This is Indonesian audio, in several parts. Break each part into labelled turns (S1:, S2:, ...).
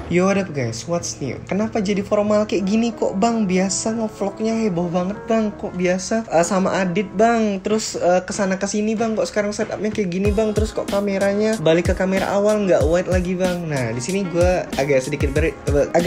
S1: Yo, what up guys, what's new? Kenapa jadi formal kayak gini kok bang? Biasa ngevlognya heboh banget bang. Kok biasa sama Adit bang. Terus kesana kesini bang. Kok sekarang setupnya kayak gini bang? Terus kok kameranya balik ke kamera awal nggak wide lagi bang? Nah di sini gue agak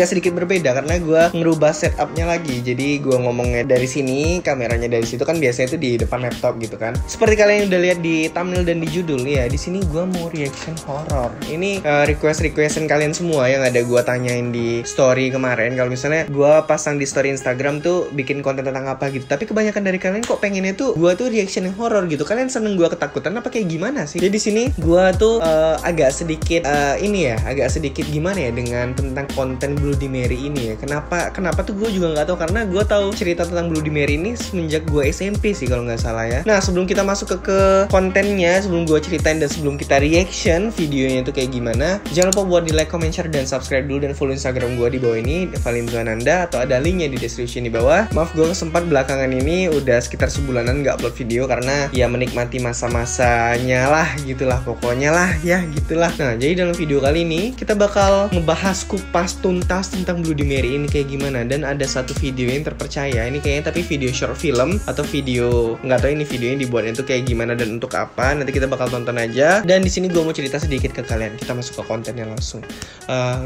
S1: sedikit berbeda karena gue ngerubah setupnya lagi. Jadi gue ngomongnya dari sini, kameranya dari situ kan biasanya itu di depan laptop gitu kan. Seperti kalian udah lihat di thumbnail dan di judul ya. Di sini gue mau reaction horror. Ini requestan kalian semua yang ada gue tanyain di story kemarin. Kalau misalnya gue pasang di story Instagram tuh bikin konten tentang apa gitu. Tapi kebanyakan dari kalian kok pengennya tuh gue tuh reaction yang horror gitu. Kalian seneng gue ketakutan apa kayak gimana sih? Jadi di sini gue tuh agak sedikit agak sedikit gimana ya dengan tentang konten Bloody Mary ini ya. Kenapa tuh gue juga nggak tahu, karena gue tahu cerita tentang Bloody Mary ini semenjak gue SMP sih kalau nggak salah ya. Nah sebelum kita masuk ke kontennya, sebelum gue ceritain dan sebelum kita reaction videonya itu kayak gimana, jangan lupa buat di like, comment, share, dan subscribe dulu dan follow Instagram gue di bawah ini, Valinzuananda, atau ada linknya di description di bawah. Maaf gue sempat belakangan ini udah sekitar sebulanan nggak upload video karena ya menikmati masa-masanya lah gitulah, pokoknya lah ya gitulah. Nah jadi dalam video kali ini kita bakal ngebahas kupas tuntas tentang Bloody Mary ini kayak gimana, dan ada satu video yang terpercaya ini kayaknya, tapi video short film atau video nggak tahu ini videonya dibuatnya itu kayak gimana dan untuk apa, nanti kita bakal tonton aja. Dan di sini gue mau cerita sedikit ke kalian. Kita masuk ke kontennya langsung.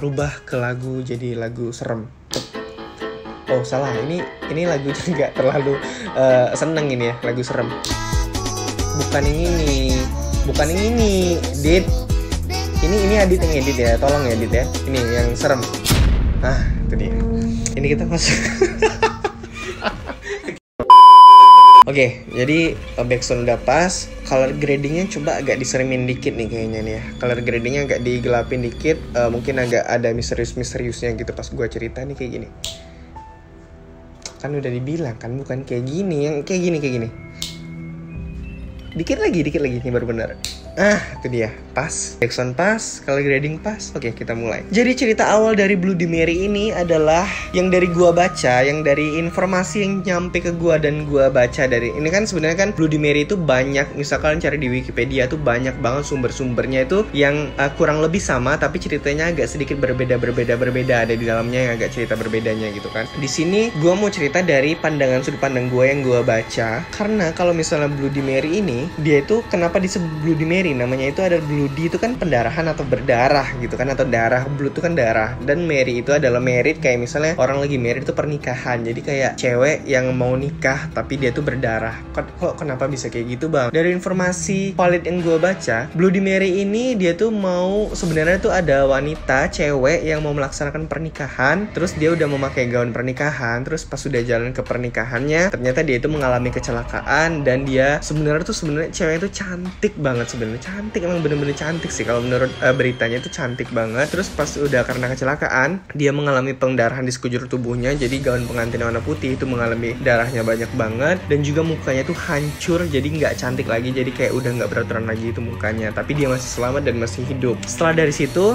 S1: Rubah ke lagu jadi lagu serem. Oh salah, ini lagunya nggak terlalu seneng ini ya, lagu serem. Bukan yang ini, Dit. Ini Adit yang edit ya, tolong ya Adit ya. Ini yang serem. Nah, itu dia. Ini kita masuk. Oke, jadi backsound udah pas. Color gradingnya coba agak diseremin dikit nih kayaknya nih ya. Color gradingnya agak digelapin dikit. Mungkin agak ada misteriusnya gitu pas gue cerita nih kayak gini. Kan udah dibilang kan bukan kayak gini, yang kayak gini. Dikit lagi, ini baru bener. Itu dia, pas, backsound pas, color grading pas. Oke, kita mulai. Jadi cerita awal dari Bloody Mary ini adalah yang dari gua baca, yang dari informasi yang nyampe ke gua dan gua baca dari ini kan sebenarnya kan Bloody Mary itu banyak, misalkan cari di Wikipedia tuh banyak banget sumber-sumbernya itu yang kurang lebih sama tapi ceritanya agak sedikit berbeda ada di dalamnya yang agak cerita berbedanya gitu kan. Di sini gua mau cerita dari sudut pandang gua yang gua baca, karena kalau misalnya Bloody Mary ini dia itu kenapa disebut Bloody Mary? Namanya itu ada bloody itu kan pendarahan atau berdarah gitu kan, atau darah. Blood itu kan darah, dan Mary itu adalah married, kayak misalnya orang lagi married itu pernikahan. Jadi kayak cewek yang mau nikah tapi dia tuh berdarah. Kok kenapa bisa kayak gitu bang? Dari informasi valid yang gue baca, Bloody Mary ini dia tuh mau, sebenarnya tuh ada wanita cewek yang mau melaksanakan pernikahan, terus dia udah memakai gaun pernikahan, terus pas sudah jalan ke pernikahannya ternyata dia itu mengalami kecelakaan, dan dia sebenarnya cewek itu cantik banget sebenarnya. Cantik, emang bener-bener cantik sih kalau menurut beritanya itu cantik banget. Terus pas udah karena kecelakaan dia mengalami pendarahan di sekujur tubuhnya, jadi gaun pengantin warna putih itu mengalami darahnya banyak banget, dan juga mukanya tuh hancur, jadi nggak cantik lagi, jadi kayak udah nggak beraturan lagi itu mukanya, tapi dia masih selamat dan masih hidup. Setelah dari situ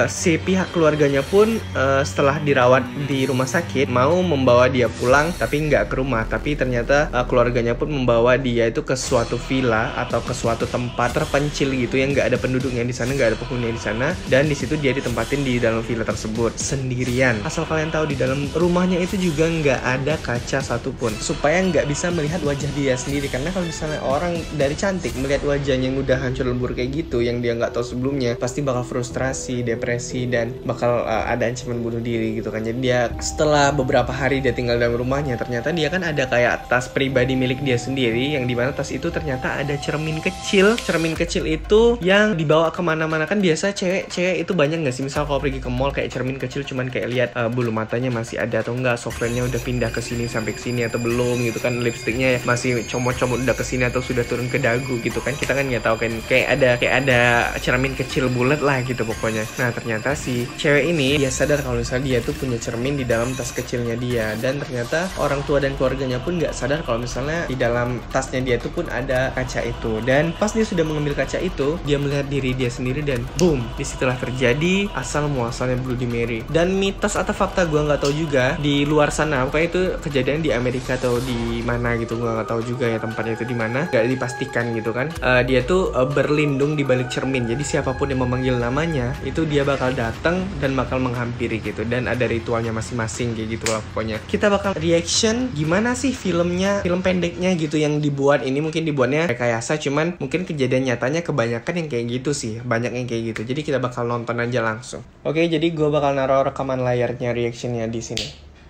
S1: si pihak keluarganya pun setelah dirawat di rumah sakit mau membawa dia pulang, tapi nggak ke rumah, tapi ternyata keluarganya pun membawa dia itu ke suatu villa atau ke suatu tempat terpencil gitu yang nggak ada penduduknya di sana, nggak ada penghuni di sana, dan di situ dia ditempatin di dalam villa tersebut sendirian. Asal kalian tahu di dalam rumahnya itu juga nggak ada kaca satupun supaya nggak bisa melihat wajah dia sendiri, karena kalau misalnya orang dari cantik melihat wajahnya yang udah hancur lebur kayak gitu yang dia nggak tahu sebelumnya, pasti bakal frustrasi, depresi, dan bakal ada ancaman bunuh diri gitu kan. Jadi dia setelah beberapa hari dia tinggal dalam rumahnya, ternyata dia kan ada kayak tas pribadi milik dia sendiri, yang dimana tas itu ternyata ada cermin kecil itu yang dibawa kemana-mana. Kan biasa cewek itu banyak nggak sih, misal kalau pergi ke mall kayak cermin kecil cuman kayak lihat bulu matanya masih ada atau enggak, softwarenya udah pindah ke sini sampai ke sini atau belum gitu kan, lipstiknya masih comot-comot udah ke sini atau sudah turun ke dagu gitu kan, kita kan nggak tahu kan, kayak ada cermin kecil bulat lah gitu pokoknya. Nah ternyata si cewek ini dia sadar kalau misalnya dia tuh punya cermin di dalam tas kecilnya dia, dan ternyata orang tua dan keluarganya pun nggak sadar kalau misalnya di dalam tasnya dia tuh pun ada kaca itu. Dan pas dia sudah mengambil kaca itu, dia melihat diri dia sendiri dan boom, disitulah terjadi asal muasalnya Bloody Mary. Dan mitos atau fakta gue nggak tahu juga di luar sana, pokoknya itu kejadian di Amerika atau di mana gitu, gue nggak tahu juga ya tempatnya itu di mana, nggak dipastikan gitu kan. Dia tuh berlindung di balik cermin, jadi siapapun yang memanggil namanya itu dia bakal datang dan bakal menghampiri gitu, dan ada ritualnya masing-masing kayak gitu lah pokoknya. Kita bakal reaction gimana sih filmnya, film pendeknya gitu yang dibuat ini. Mungkin dibuatnya rekayasa, cuman mungkin kejadian nyatanya kebanyakan yang kayak gitu sih, banyak yang kayak gitu. Jadi kita bakal nonton aja langsung. Oke, jadi gue bakal naruh rekaman layarnya reactionnya di sini.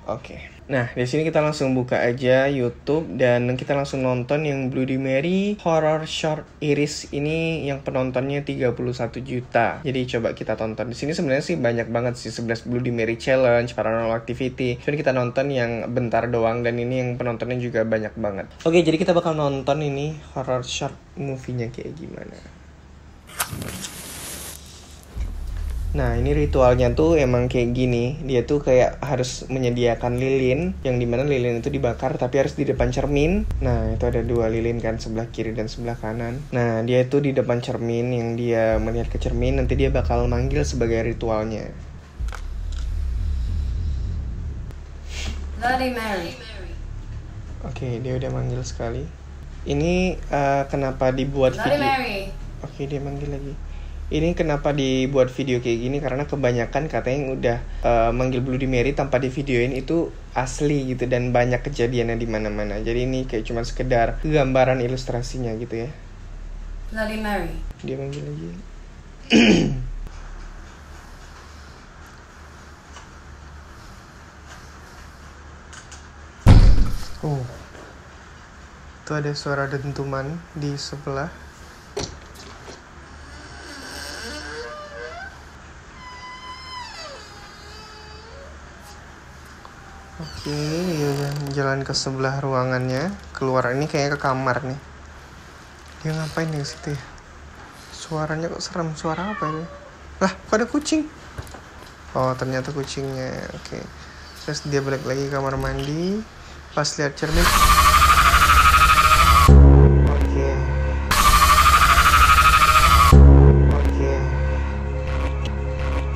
S1: Oke. Nah, di sini kita langsung buka aja YouTube dan kita langsung nonton yang Bloody Mary Horror Short Iris ini yang penontonnya 31 juta. Jadi coba kita tonton. Di sini sebenarnya sih banyak banget sih, 11 Bloody Mary Challenge, Paranormal Activity. Cuman kita nonton yang bentar doang dan ini yang penontonnya juga banyak banget. Oke, jadi kita bakal nonton ini horror short movie-nya kayak gimana. Nah, ini ritualnya tuh emang kayak gini. Dia tuh kayak harus menyediakan lilin, yang dimana lilin itu dibakar tapi harus di depan cermin. Nah, itu ada 2 lilin kan, sebelah kiri dan sebelah kanan. Nah, dia itu di depan cermin, yang dia melihat ke cermin, nanti dia bakal manggil sebagai ritualnya.
S2: Bloody Mary.
S1: Oke, dia udah manggil sekali. Ini kenapa dibuat
S2: Bloody
S1: video?
S2: Mary.
S1: Oke, dia manggil lagi. Ini kenapa dibuat video kayak gini, karena kebanyakan katanya yang udah manggil Bloody Mary tanpa di videoin itu asli gitu, dan banyak kejadiannya di mana-mana. Jadi ini kayak cuma sekedar gambaran ilustrasinya gitu ya.
S2: Bloody Mary.
S1: Dia manggil lagi. Oh, itu ada suara dentuman di sebelah. Oke, dia jalan ke sebelah ruangannya, keluar. Ini kayaknya ke kamar nih. Dia ngapain di situ ya? Suaranya kok serem, suara apa ini? Lah, kok ada kucing? Oh, ternyata kucingnya. Oke. Terus dia balik lagi ke kamar mandi. Pas lihat cermin.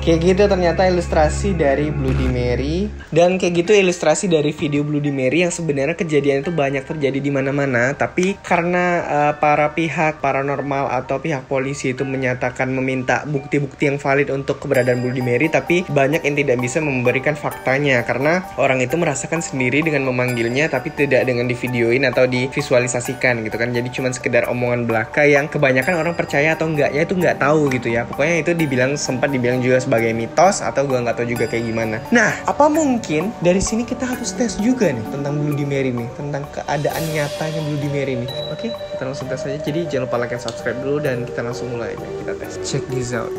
S1: Kayak gitu ternyata ilustrasi dari Bloody Mary. Dan kayak gitu ilustrasi dari video Bloody Mary yang sebenarnya kejadian itu banyak terjadi di mana-mana. Tapi karena para pihak paranormal atau pihak polisi itu menyatakan meminta bukti-bukti yang valid untuk keberadaan Bloody Mary, tapi banyak yang tidak bisa memberikan faktanya karena orang itu merasakan sendiri dengan memanggilnya, tapi tidak dengan divideoin atau divisualisasikan gitu kan. Jadi cuma sekedar omongan belaka yang kebanyakan orang percaya atau enggaknya itu nggak tahu gitu ya. Pokoknya itu sempat dibilang juga sebagai mitos atau gue nggak tahu juga kayak gimana. Nah, apa mungkin dari sini kita harus tes juga nih tentang Bloody Mary nih, tentang keadaan nyatanya Bloody Mary nih. Oke, kita langsung tes aja. Jadi jangan lupa like dan subscribe dulu dan kita langsung mulai aja. Kita tes. Check this out.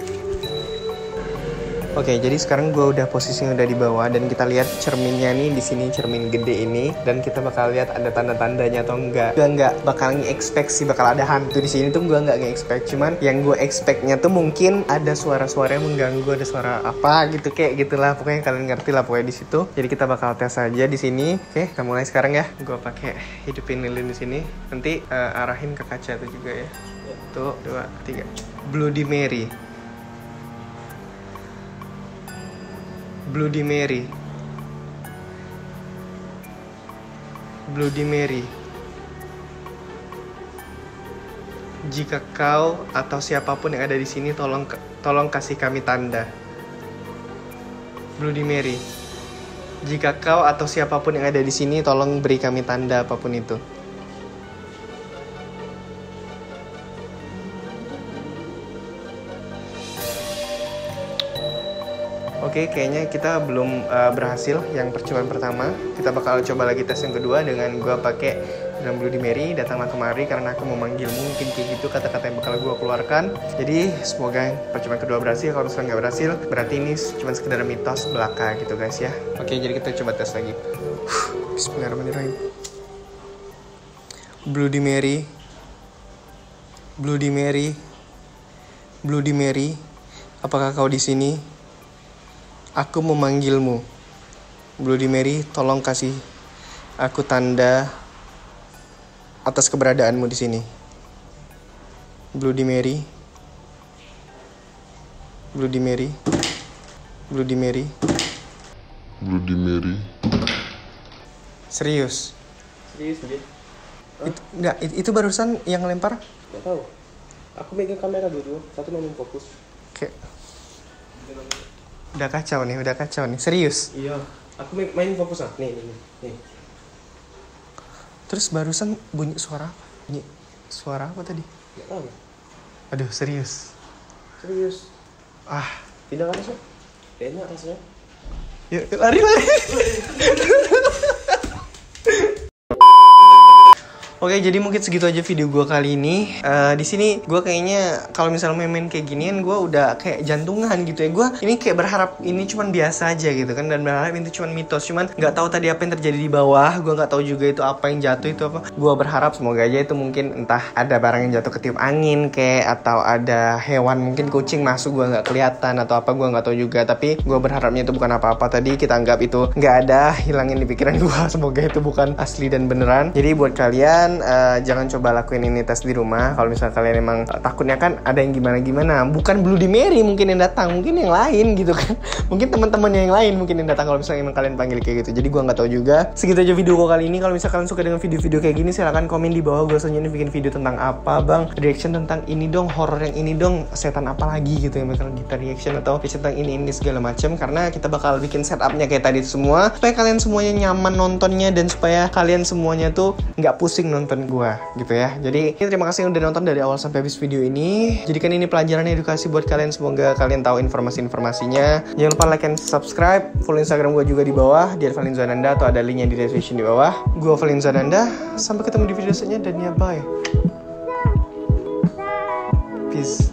S1: Oke, jadi sekarang gue udah posisinya udah di bawah dan kita lihat cerminnya nih, di sini cermin gede ini, dan kita bakal lihat ada tanda-tandanya atau enggak. Gue nggak bakal nge-expect sih bakal ada hantu di sini tuh, gue nggak nge-expect. Cuman yang gue expectnya tuh mungkin ada suara-suara yang mengganggu, ada suara apa gitu kayak gitulah. Pokoknya kalian ngerti lah pokoknya di situ. Jadi kita bakal tes aja di sini. Oke, kita mulai sekarang ya. Gue pakai hidupin lilin di sini. Nanti arahin ke kaca tuh juga ya. 1, 2, 3. Bloody Mary. Bloody Mary. Bloody Mary. Jika kau atau siapapun yang ada di sini, tolong kasih kami tanda. Bloody Mary. Jika kau atau siapapun yang ada di sini, tolong beri kami tanda apapun itu. Oke, kayaknya kita belum berhasil yang percobaan pertama. Kita bakal coba lagi tes yang kedua dengan gue pakai dalam Bloody Mary. Datanglah kemari karena aku mau manggilmu. Mungkin kayak gitu kata-kata yang bakal gue keluarkan. Jadi semoga percobaan kedua berhasil. Kalau misalnya nggak berhasil, berarti ini cuma sekedar mitos belaka gitu guys ya. Oke, jadi kita coba tes lagi. Bismillahirrahmanirrahim. Bloody Mary. Bloody Mary. Bloody Mary. Apakah kau di sini? Aku memanggilmu. Bloody Mary, tolong kasih aku tanda atas keberadaanmu di sini. Bloody Mary. Bloody Mary. Bloody Mary.
S3: Bloody Mary.
S1: Serius?
S4: Serius dia?
S1: Itu barusan yang lempar?
S4: Gak tahu. Aku megang kamera dulu, satu main fokus.
S1: Kayak udah kacau nih. Serius?
S4: Iya. Aku main fokus ah. Nih.
S1: Terus barusan bunyi suara apa? Suara apa tadi?
S4: Gak tahu.
S1: Aduh, serius.
S4: Tidak kan rasanya? Enak rasanya.
S1: Yuk, lari. Oke, jadi mungkin segitu aja video gue kali ini. Di sini gue kayaknya kalau misalnya main-main kayak ginian, gue udah kayak jantungan gitu ya. Gue ini kayak berharap ini cuman biasa aja gitu kan, dan berharap itu cuman mitos. Cuman nggak tahu tadi apa yang terjadi di bawah. Gue nggak tahu juga itu apa yang jatuh itu apa. Gue berharap semoga aja itu mungkin entah ada barang yang jatuh ketiup angin kayak, atau ada hewan mungkin kucing masuk gue nggak kelihatan atau apa, gue nggak tahu juga. Tapi gue berharapnya itu bukan apa-apa. Tadi kita anggap itu nggak ada, hilangin di pikiran gue. Semoga itu bukan asli dan beneran. Jadi buat kalian jangan coba lakuin ini tes di rumah. Kalau misalnya kalian emang takutnya kan ada yang gimana-gimana, bukan Bloody Mary mungkin yang datang, mungkin yang lain gitu kan. Mungkin teman-temannya yang lain mungkin yang datang kalau misalnya emang kalian panggil kayak gitu. Jadi gue nggak tahu juga. Segitu aja video gue kali ini. Kalau misalnya kalian suka dengan video-video kayak gini, silahkan komen di bawah. Gue selanjutnya bikin video tentang apa bang, reaction tentang ini dong, horror yang ini dong, setan apa lagi gitu yang bakal kita reaction, atau reaction tentang ini segala macam. Karena kita bakal bikin setupnya kayak tadi semua, supaya kalian semuanya nyaman nontonnya, dan supaya kalian semuanya tuh nggak pusing nonton gue gitu ya. Jadi terima kasih yang udah nonton dari awal sampai habis video ini. Jadikan ini pelajaran edukasi buat kalian. Semoga kalian tahu informasi-informasinya. Jangan lupa like and subscribe. Follow Instagram gue juga di bawah, di @valinzananda, atau ada linknya di description di bawah. Gue Valinzananda. Sampai ketemu di video selanjutnya, dan ya bye. Peace.